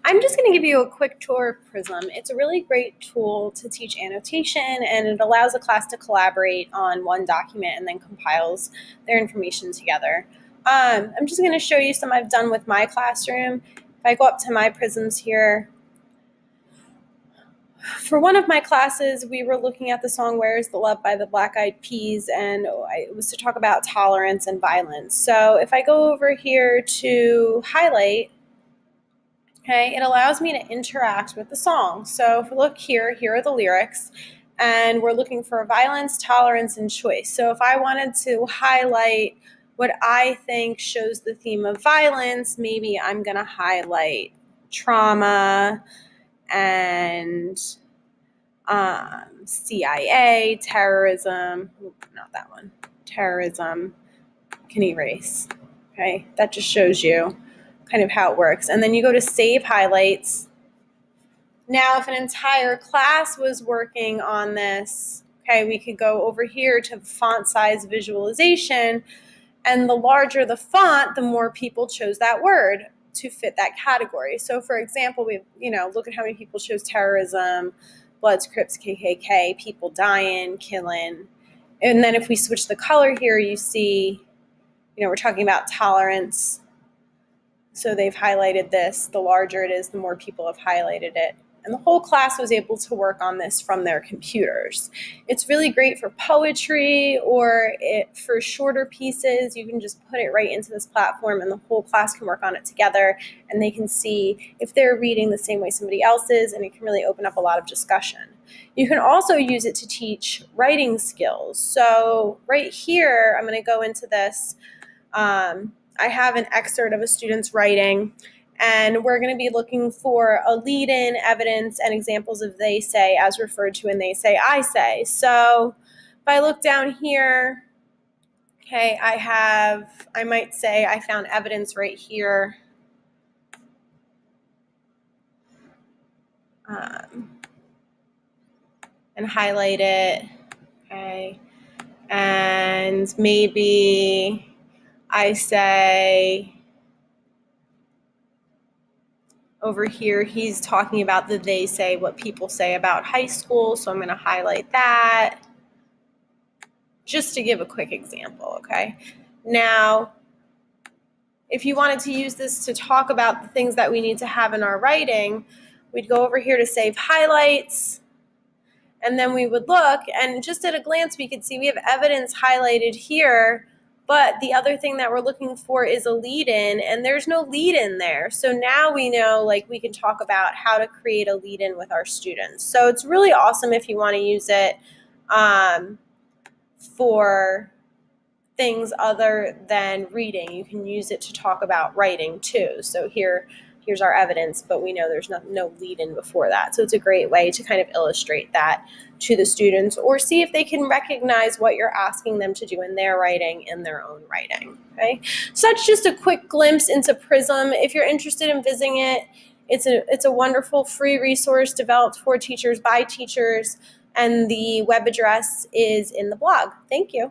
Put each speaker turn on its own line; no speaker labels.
I'm just going to give you a quick tour of Prism. It's a really great tool to teach annotation, and it allows a class to collaborate on one document and then compiles their information together. I'm just going to show you some I've done with my classroom. If I go up to my Prisms here, for one of my classes, we were looking at the song Where's the Love by the Black Eyed Peas, and it was to talk about tolerance and violence. So if I go over here to highlight, okay, it allows me to interact with the song. So if we look here, here are the lyrics, and we're looking for violence, tolerance, and choice. So if I wanted to highlight what I think shows the theme of violence, maybe I'm going to highlight trauma and CIA, terrorism, not that one, terrorism, can erase. Okay, that just shows you kind of how it works. And then you go to save highlights. Now, if an entire class was working on this, okay, we could go over here to font size visualization, and the larger the font, the more people chose that word to fit that category. So for example, look at how many people chose terrorism, Bloods, Crips, KKK, people dying, killing. And then if we switch the color here, you see, we're talking about tolerance. So they've highlighted this. The larger it is, the more people have highlighted it. And the whole class was able to work on this from their computers. It's really great for poetry or for shorter pieces. You can just put it right into this platform and the whole class can work on it together, and they can see if they're reading the same way somebody else is, and it can really open up a lot of discussion. You can also use it to teach writing skills. So right here, I'm going to go into this. I have an excerpt of a student's writing, and we're going to be looking for a lead-in, evidence, and examples of they say as referred to in they say, I say. So if I look down here, okay, I might say I found evidence right here. And highlight it, okay, and maybe I say, over here, he's talking about the they say, what people say about high school, so I'm going to highlight that just to give a quick example, okay? Now, if you wanted to use this to talk about the things that we need to have in our writing, we'd go over here to save highlights, and then we would look, and just at a glance, we could see we have evidence highlighted here. But the other thing that we're looking for is a lead-in, and there's no lead-in there. So now we know, we can talk about how to create a lead-in with our students. So it's really awesome if you want to use it for things other than reading. You can use it to talk about writing too. So here's our evidence, but we know there's no lead-in before that. So it's a great way to kind of illustrate that to the students, or see if they can recognize what you're asking them to do in their writing in their own writing, okay? So that's just a quick glimpse into Prism. If you're interested in visiting it, it's a wonderful free resource developed for teachers by teachers, and the web address is in the blog. Thank you.